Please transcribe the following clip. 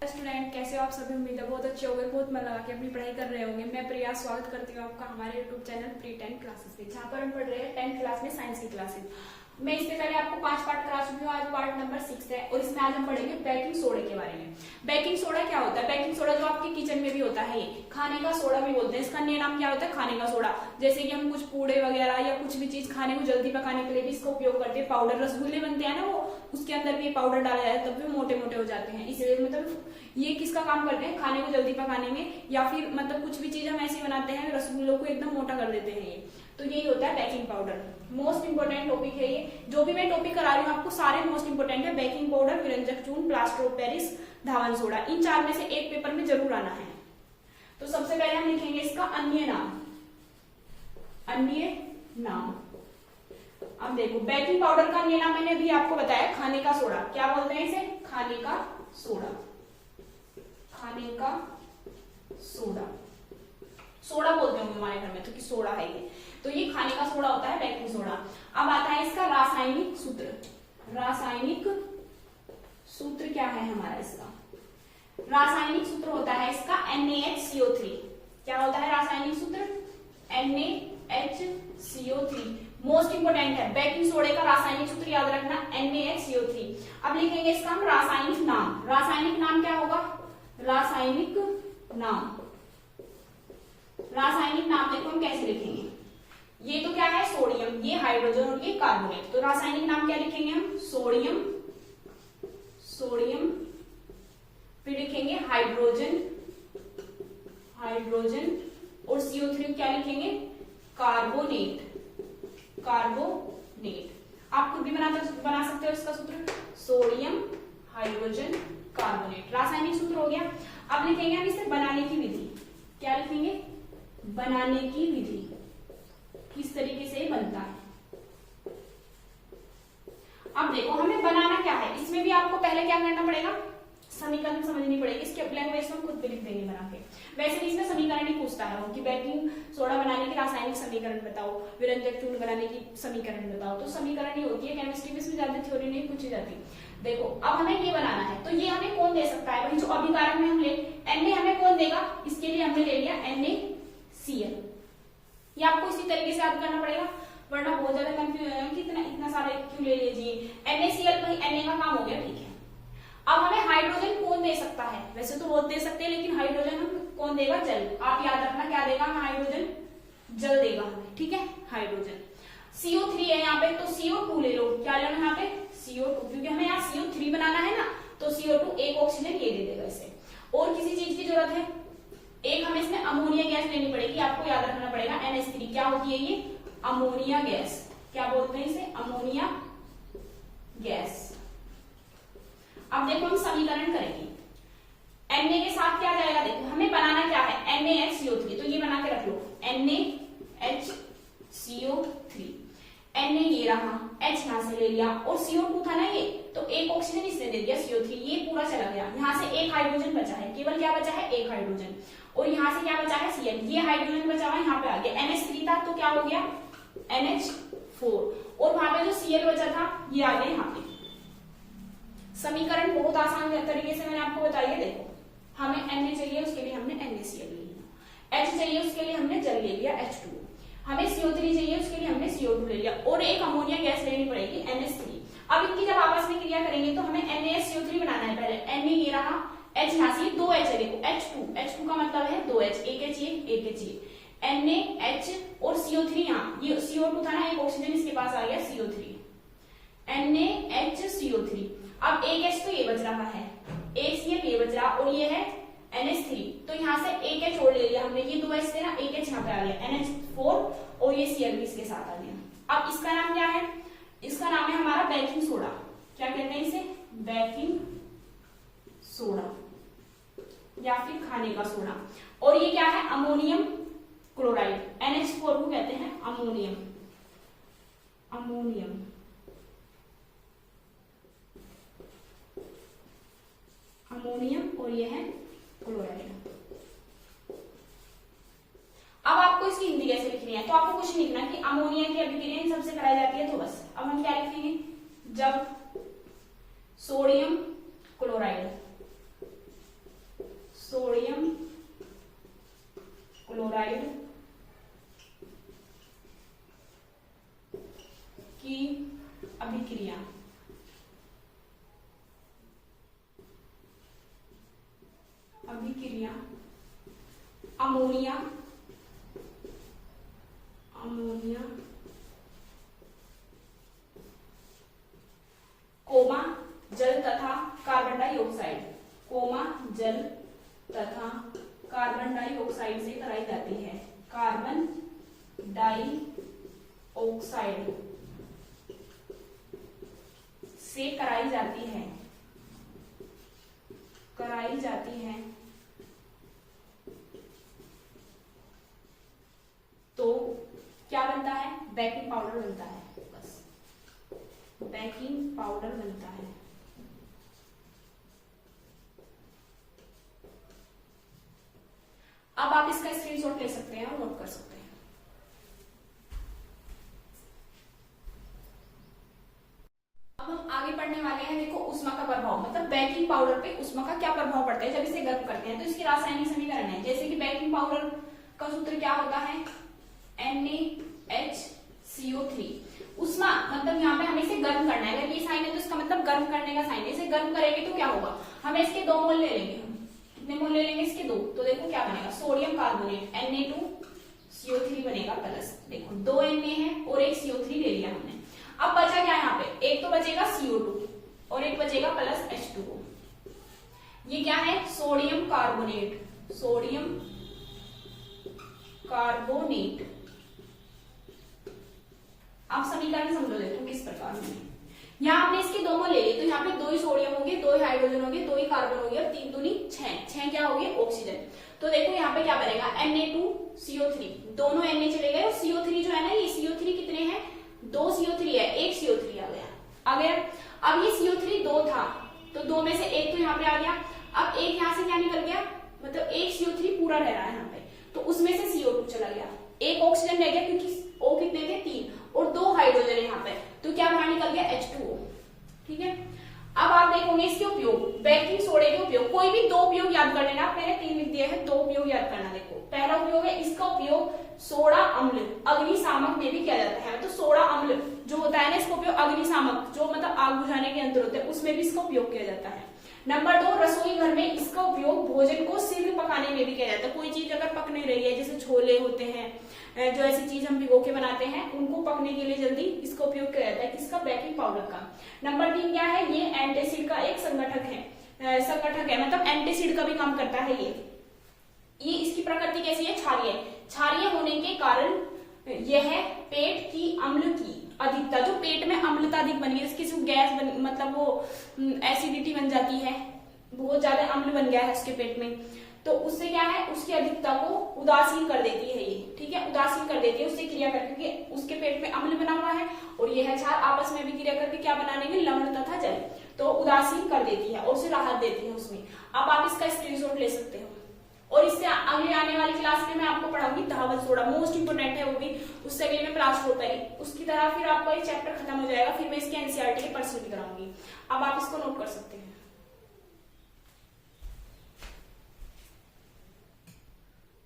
Student कैसे हो आप सभी। उम्मीद है बहुत अच्छे होंगे, बहुत मन लगा के अपनी पढ़ाई कर रहे होंगे। मैं प्रिया स्वागत करती हूँ आपका हमारे यूट्यूब चैनल प्री 10 क्लासेस में, जहाँ पर हम पढ़ रहे हैं 10th क्लास में साइंस की क्लासेस। मैं इससे पहले आपको 5 पार्ट करा चुकी हूँ, आज पार्ट नंबर 6 है और इसमें आज हम पढ़ेंगे बेकिंग सोडा के बारे में। बेकिंग सोडा क्या होता है? बेकिंग सोडा जो आपके किचन में भी होता है, ये खाने का सोडा भी बोलते हैं। इसका अन्य नाम क्या होता है? खाने का सोडा। जैसे कि हम कुछ पूड़े वगैरह या कुछ भी चीज खाने को जल्दी पकाने के लिए भी इसका उपयोग करते हैं। पाउडर रसगुल्ले बनते हैं ना, वो उसके अंदर भी पाउडर डाला जाता है, तब भी मोटे मोटे हो जाते हैं। इसलिए मतलब ये किसका काम करते हैं? खाने को जल्दी पकाने में, या फिर मतलब कुछ भी चीज हम ऐसी बनाते हैं रसगुल्लों को एकदम मोटा कर देते हैं ये। तो यही होता है baking powder. Most important topic है ये। जो भी मैं टॉपिक करा रही हूँ आपको सारे मोस्ट इंपोर्टेंट है। बेकिंग पाउडर, विरंजक चूर्ण, प्लास्टर ऑफ पेरिस, धावन सोडा, इन चार में से एक पेपर में जरूर आना है। तो सबसे पहले हम लिखेंगे इसका अन्य नाम। अन्य नाम। अब देखो बेकिंग पाउडर का अन्य नाम मैंने अभी आपको बताया, खाने का सोडा। क्या बोलते हैं इसे? खाने का सोडा। खाने का सोडा, सोडा बोलते होंगे हमारे घर में तो कि सोडा है ये। तो ये खाने का सोडा होता है बेकिंग सोडा। अब आता है इसका रासायनिक सूत्र। रासायनिक सूत्र क्या है हमारा इसका? रासायनिक सूत्र होता है इसका NaHCO3। क्या होता है रासायनिक सूत्र? NaHCO3। मोस्ट इंपोर्टेंट है बेकिंग सोडे का रासायनिक सूत्र, याद रखना NaHCO3। अब लिखेंगे इसका हम रासायनिक नाम। रासायनिक नाम क्या होगा? रासायनिक नाम। रासायनिक नाम देखो हम कैसे लिखेंगे। ये तो क्या है? सोडियम, ये हाइड्रोजन और ये कार्बोनेट। तो रासायनिक नाम क्या लिखेंगे हम? सोडियम। सोडियम, फिर लिखेंगे हाइड्रोजन। हाइड्रोजन और CO3 क्या लिखेंगे? कार्बोनेट। कार्बोनेट। आप खुद भी बना सकते हो इसका सूत्र, सोडियम हाइड्रोजन कार्बोनेट। रासायनिक सूत्र हो गया। अब लिखेंगे हम इसे बनाने की विधि। क्या लिखेंगे? बनाने की विधि, किस तरीके से बनता है। अब देखो हमें बनाना क्या है, इसमें भी आपको पहले क्या करना पड़ेगा? समीकरण समझनी पड़ेगी। इसके लैंग्वेज में खुद भी लिख देंगे बना के। वैसे भी इसमें समीकरण ही पूछता है वो कि बेकिंग सोडा बनाने की रासायनिक समीकरण बताओ, विरंजक चूर्ण बनाने की समीकरण बताओ। तो समीकरण ही होती है, केमिस्ट्री में इसमें ज्यादा थ्योरी नहीं पूछी जाती। देखो अब हमें ये बनाना है, तो ये हमें कौन दे सकता है? वही जो अभिकारक में हम ले Na हमें कौन देगा? इसके लिए हमने ले लिया NaCl। ये आपको इसी तरीके से याद करना पड़ेगा, वरना बहुत ज्यादा कंफ्यूज है कि इतना सारा क्यों ले लीजिए। NaCl भाई Na का काम हो गया, ठीक है। अब हमें हाइड्रोजन कौन दे सकता है? वैसे तो बहुत दे सकते हैं, लेकिन हाइड्रोजन हम कौन देगा? जल। आप याद रखना क्या देगा? हाइड्रोजन जल देगा हमें, ठीक है। हाइड्रोजन। CO3 है यहाँ पे, तो CO2 ले लो। क्या लेना यहाँ पे? CO2, क्योंकि हमें यहाँ CO3 बनाना है ना, तो CO2 एक ऑक्सीजन ये दे देगा इसे। और किसी चीज की जरूरत है? एक हमें इसमें अमोनिया गैस लेनी पड़ेगी, आपको याद रखना पड़ेगा NH3। क्या होती है ये? Ammonia gas. क्या बोलते हैं इसे? Ammonia gas. अब देखो हम समीकरण करेंगे। Na के साथ क्या जाएगा? देखो हमें बनाना क्या है? NaHCO3, तो ये बना के रख लो NaHCO3। Na ये रहा, H यहां से ले लिया, और CO2 था ना ये, तो एक ऑक्सीजन इसने दे दिया CO3, ये पूरा चला गया। यहाँ से एक हाइड्रोजन बचा है, केवल क्या बचा है? एक हाइड्रोजन। और यहाँ से क्या बचा है? Cl। ये हाइड्रोजन बचा हुआ यहाँ पे आ गया। NH3 था तो क्या हो गया? NH4। और वहां पे जो Cl बचा था ये आ गया यहाँ पे। समीकरण बहुत आसान तरीके से मैंने आपको बताई है। देखो हमें Na चाहिए, उसके लिए हमने NaCl ले लिया। H चाहिए, उसके लिए हमने जल ले लिया H2। हमें CO3 चाहिए, उसके लिए हमने CO2 ले लिया, और एक अमोनिया गैस लेनी पड़ेगी NH3। अब इनकी जब आपस में क्रिया करेंगे तो हमें NaCO3 बनाना है पहले। Na ये रहा, H यहाँ से 2H है, देखो H2 का मतलब है 2H, एक H ये, एक H ये। NaH और CO3 यहाँ, ये CO2 था ना, एक ऑक्सीजन इसके पास आ गया CO3। NaHCO3। अब एक H तो ये बच रहा है, एक Cl ये बच रहा, और ये है NH3। तो यहाँ से एक H और ले लिया हमने, ये 2H थे ना, एक H यहाँ पे आ गया NH4, और ये Cl भी इसके साथ आ गया। अब इसका नाम क्या है? इसका नाम है हमारा बेकिंग सोडा। क्या कहते हैं इसे? बेकिंग सोडा या फिर खाने का सोडा। और ये क्या है? Ammonium chloride. NH4 को कहते हैं अमोनियम। अमोनियम अमोनियम और ये है क्लोराइड। अब आपको इसकी हिंदी कैसे लिखनी है? तो आपको कुछ नहीं लिखना कि अमोनिया की अभिक्रिया इन सबसे कराई जाती है, तो बस अब हम क्या लिखेंगे? जब सोडियम क्लोराइड अभिक्रिया अमोनिया कोमा जल तथा कार्बन डाइऑक्साइड, कोमा जल तथा कार्बन डाइऑक्साइड से कराई जाती है, कार्बन डाइऑक्साइड से कराई जाती है तो क्या बनता है, बेकिंग पाउडर बनता है, बस बेकिंग पाउडर बनता है। अब आप इसका स्क्रीनशॉट ले सकते हैं और नोट कर सकते हैं। अब हम आगे पढ़ने वाले हैं, देखो उष्मा का प्रभाव, मतलब बेकिंग पाउडर पे उष्मा का क्या प्रभाव पड़ता है जब इसे गर्म करते हैं। तो इसके रासायनिक समीकरण है, जैसे कि बेकिंग पाउडर का सूत्र क्या होता है, NaHCO3। उष्मा मतलब यहाँ पे हमें इसे गर्म करना है, अगर ये साइन है तो इसका मतलब गर्म करने का साइन है। इसे गर्म करेंगे तो क्या होगा, हमें इसके 2 मोल ले लेंगे, हम कितने मोल ले लेंगे इसके 2, तो देखो क्या बनेगा, सोडियम कार्बोनेट Na2CO3 बनेगा प्लस, देखो 2 Na है और एक CO3 ले लिया हमने। अब बचा क्या यहाँ पे, एक तो बचेगा CO2 और एक बचेगा प्लस H2O। ये क्या है, सोडियम कार्बोनेट, सोडियम कार्बोनेट। आप समीकरण समझो, देखो किस प्रकार में, यहाँ हमने इसके 2 मोल ले लिए तो यहाँ पे 2 ही सोडियम हो गए, 2 ही हाइड्रोजन हो गए, 2 ही कार्बन हो गए और 3 दूनी 6 क्या हो गए, ऑक्सीजन। तो देखो यहाँ पे क्या बनेगा, Na2CO3, दोनों Na चले गए और CO3 जो है ना, ये CO3 कितने हैं, 2 CO3 है, 1 CO3 आ गया। अब ये CO3 2 था तो 2 में से 1 तो यहाँ पे आ गया, अब 1 यहाँ से क्या निकल गया, मतलब 1 CO3 पूरा रह रहा है यहाँ पे, तो उसमें से CO2 चला गया, 1 ऑक्सीजन रह गया क्योंकि O कितने थे, 3 और 2 हाइड्रोजन है यहाँ पे, तो क्या बाहर निकल गया, H2O। ठीक है, अब आप देखोगे इसके उपयोग, बेकिंग सोडे के उपयोग, कोई भी 2 उपयोग याद कर लेना, मैंने 3 लिख दिए हैं, 2 उपयोग याद करना। देखो पहला उपयोग है, इसका उपयोग सोडा अम्ल अग्निशामक में भी किया जाता है, तो सोडा अम्ल जो होता है ना, इसका उपयोग अग्निशामक जो मतलब आग बुझाने के यंत्र होते हैं उसमें भी इसका उपयोग किया जाता है। नंबर 2, रसोई घर में इसका उपयोग भोजन को शीघ्र पकाने में भी किया जाता है। कोई चीज अगर पक नहीं रही है, जैसे छोले होते हैं, जो ऐसी चीज हम भिगो के बनाते हैं, उनको पकने के लिए जल्दी इसका उपयोग किया जाता है, किसका, बेकिंग पाउडर का। नंबर 3 क्या है, ये एंटीसिड का एक संगठक है, मतलब एंटीसिड का भी काम करता है ये इसकी प्रकृति कैसी है, क्षारीय होने के कारण यह पेट की अम्ल की अधिकता, जो पेट में अम्लता अधिक बन गई, जिसकी गैस मतलब वो एसिडिटी बन जाती है, बहुत ज्यादा अम्ल बन गया है उसके पेट में, तो उससे क्या है, उसकी अधिकता को उदासीन कर देती है ये। ठीक है, उदासीन कर देती है उससे क्रिया करके, क्योंकि उसके पेट में अम्ल बना हुआ है और यह क्षार आपस में भी क्रिया करके क्या बना लेंगे, लवण तथा जल, तो उदासीन कर देती है और उसे राहत देती है उसमें। अब आप इसका स्क्रीनशॉट ले सकते हो। और इससे अगले आने वाली क्लास में मैं आपको पढ़ाऊंगी धावत सोडा, मोस्ट इंपोर्टेंट है वो भी, उससे अगले में प्लास्टर होता है उसकी तरह, फिर आपका ये चैप्टर खत्म हो जाएगा, फिर मैं इसके एनसीईआरटी के पर्सन भी कराऊंगी। अब आप इसको नोट कर सकते हैं।